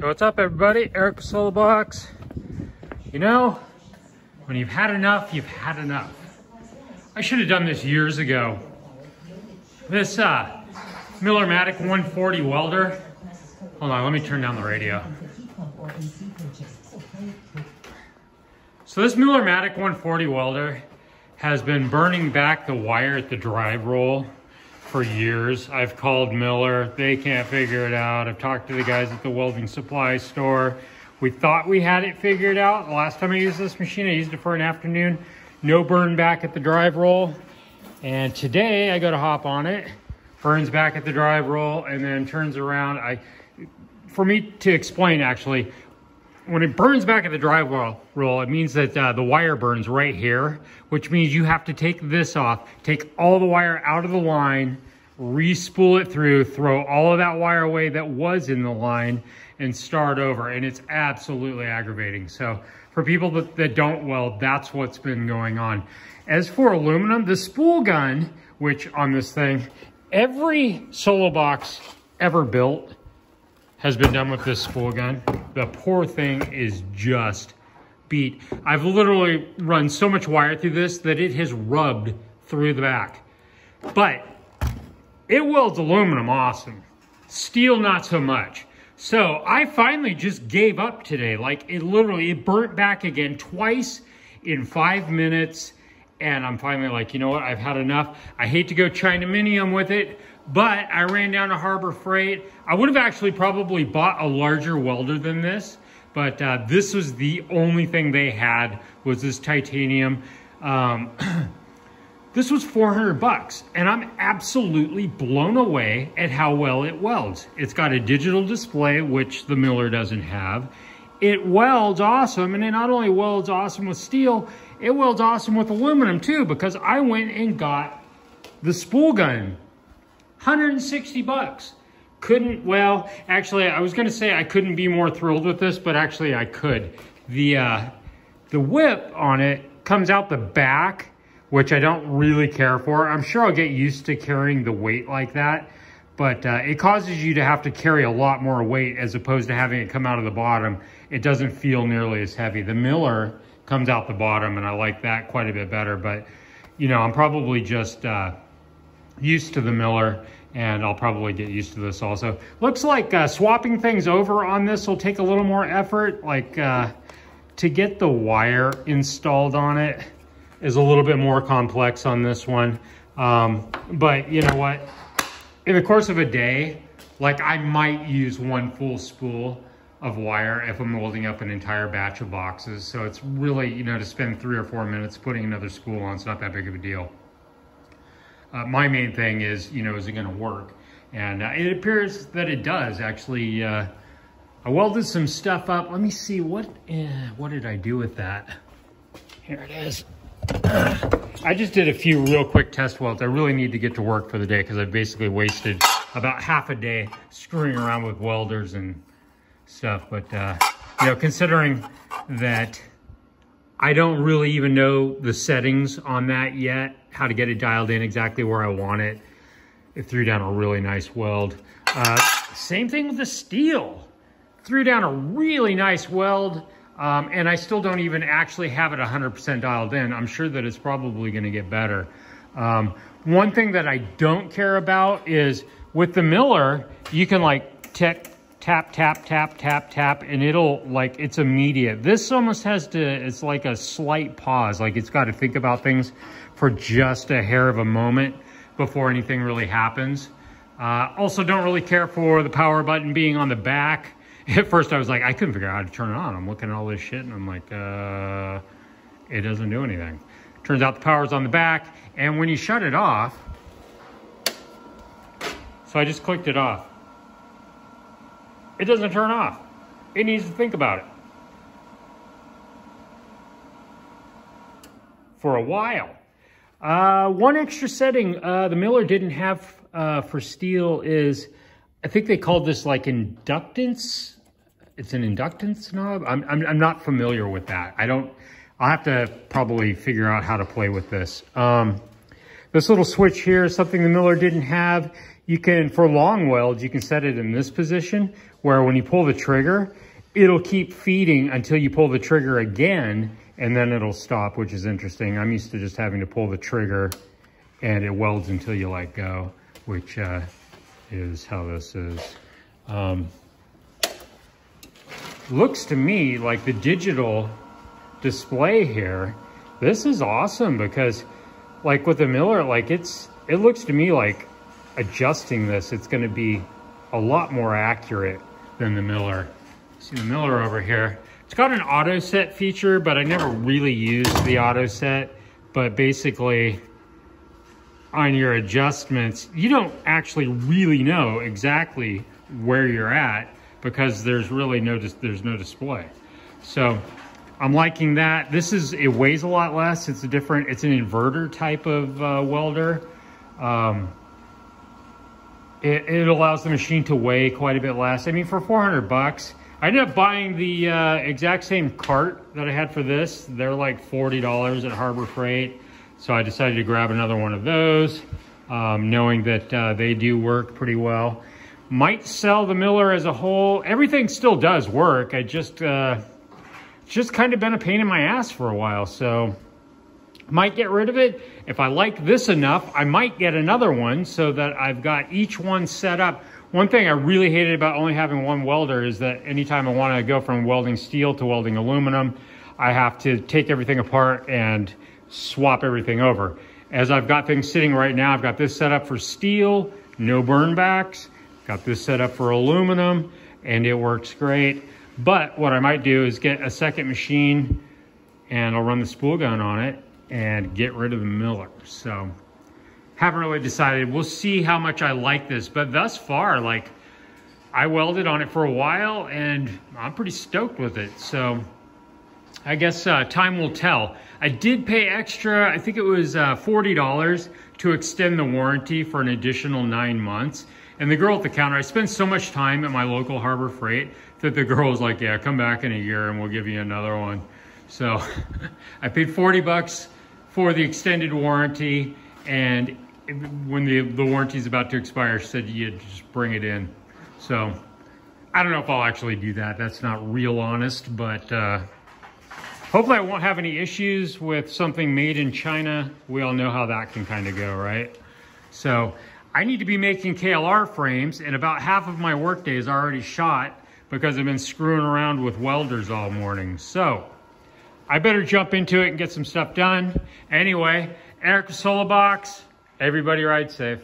So what's up, everybody? Eric SoloBox. You know, when you've had enough, you've had enough. I should have done this years ago. This Miller-Matic 140 welder. Hold on, let me turn down the radio. So this Miller-Matic 140 welder has been burning back the wire at the drive roll for years. I've called Miller, they can't figure it out. I've talked to the guys at the welding supply store. We thought we had it figured out. The last time I used this machine, I used it for an afternoon. No burn back at the drive roll. And today I go to hop on it, burns back at the drive roll, and then turns around. For me to explain, actually, when it burns back at the drive roll, it means that the wire burns right here, which means you have to take this off, take all the wire out of the line, re-spool it through, throw all of that wire away that was in the line, and start over. And it's absolutely aggravating. So for people that don't weld, that's what's been going on. As for aluminum, the spool gun, which on this thing, every SoloBox ever built has been done with this spool gun. The poor thing is just beat. I've literally run so much wire through this that it has rubbed through the back. But it welds aluminum awesome. Steel, not so much. So I finally just gave up today. Like it burnt back again twice in 5 minutes. And I'm finally like, you know what? I've had enough. I hate to go Chinaminium with it, but I ran down to Harbor Freight. I would have actually probably bought a larger welder than this, but this was the only thing they had, was this titanium. This was 400 bucks, and I'm absolutely blown away at how well it welds. It's got a digital display, which the Miller doesn't have. It welds awesome, and it not only welds awesome with steel, it welds awesome with aluminum too, because I went and got the spool gun. 160 bucks. Well, actually, I was gonna say I couldn't be more thrilled with this, but actually I could. The whip on it comes out the back, which I don't really care for. I'm sure I'll get used to carrying the weight like that, but it causes you to have to carry a lot more weight as opposed to having it come out of the bottom. It doesn't feel nearly as heavy. The Miller comes out the bottom, and I like that quite a bit better, but you know, I'm probably just used to the Miller, and I'll probably get used to this also. Looks like swapping things over on this will take a little more effort. Like to get the wire installed on it is a little bit more complex on this one. But you know what? In the course of a day, like I might use one full spool of wire if I'm welding up an entire batch of boxes. So it's really, you know, to spend 3 or 4 minutes putting another spool on, it's not that big of a deal. My main thing is, you know, is it going to work? And it appears that it does, actually. I welded some stuff up. Let me see, what did I do with that? Here it is. I just did a few real quick test welds. I really need to get to work for the day because I basically wasted about half a day screwing around with welders and stuff. But, you know, considering that I don't really even know the settings on that yet, how to get it dialed in exactly where I want it. It threw down a really nice weld. Same thing with the steel. Threw down a really nice weld, and I still don't even actually have it 100% dialed in. I'm sure that it's probably gonna get better. One thing that I don't care about is with the Miller, you can like tap, tap, tap, tap, tap, and it'll like, it's immediate. This almost has to, it's like a slight pause. Like it's got to think about things for just a hair of a moment before anything really happens. Also don't really care for the power button being on the back. At first I was like, I couldn't figure out how to turn it on. I'm looking at all this shit and I'm like, it doesn't do anything. Turns out the power's on the back, and when you shut it off, so I just clicked it off. It doesn't turn off. It needs to think about it for a while. One extra setting the Miller didn't have for steel is, I think they called this like inductance. It's an inductance knob. I'm not familiar with that. I'll have to probably figure out how to play with this. This little switch here is something the Miller didn't have. you can, for long welds, you can set it in this position where when you pull the trigger, it'll keep feeding until you pull the trigger again, and then it'll stop, which is interesting. I'm used to just having to pull the trigger and it welds until you let go, which is how this is. Looks to me like the digital display here, this is awesome, because like with the Miller, like it looks to me like adjusting this, it's going to be a lot more accurate than the Miller. See the Miller over here, it's got an auto set feature, but I never really used the auto set. But basically on your adjustments, you don't actually really know exactly where you're at, because there's really no display. So I'm liking that. It weighs a lot less. It's an inverter type of welder. It allows the machine to weigh quite a bit less. I mean, for 400 bucks, I ended up buying the exact same cart that I had for this. They're like $40 at Harbor Freight. So I decided to grab another one of those, knowing that they do work pretty well. Might sell the Miller as a whole. Everything still does work. It's just kind of been a pain in my ass for a while. So might get rid of it. If I like this enough, I might get another one so that I've got each one set up. One thing I really hated about only having one welder is that anytime I want to go from welding steel to welding aluminum, I have to take everything apart and swap everything over. As I've got things sitting right now, I've got this set up for steel, no burn backs. Got this set up for aluminum, and it works great. But what I might do is get a second machine, and I'll run the spool gun on it and get rid of the Miller. So haven't really decided. We'll see how much I like this, but thus far, like, I welded on it for a while and I'm pretty stoked with it. So I guess time will tell. I did pay extra, I think it was $40 to extend the warranty for an additional 9 months. And the girl at the counter, I spent so much time at my local Harbor Freight that the girl was like, yeah, come back in a year and we'll give you another one. So I paid 40 bucks for the extended warranty, and when the warranty's about to expire, she said, yeah, just bring it in. So I don't know if I'll actually do that. That's not real honest, but hopefully I won't have any issues with something made in China. We all know how that can kind of go, right? So I need to be making KLR frames, and about half of my workday is already shot because I've been screwing around with welders all morning. So I better jump into it and get some stuff done. Anyway, Eric Solobox, everybody ride safe.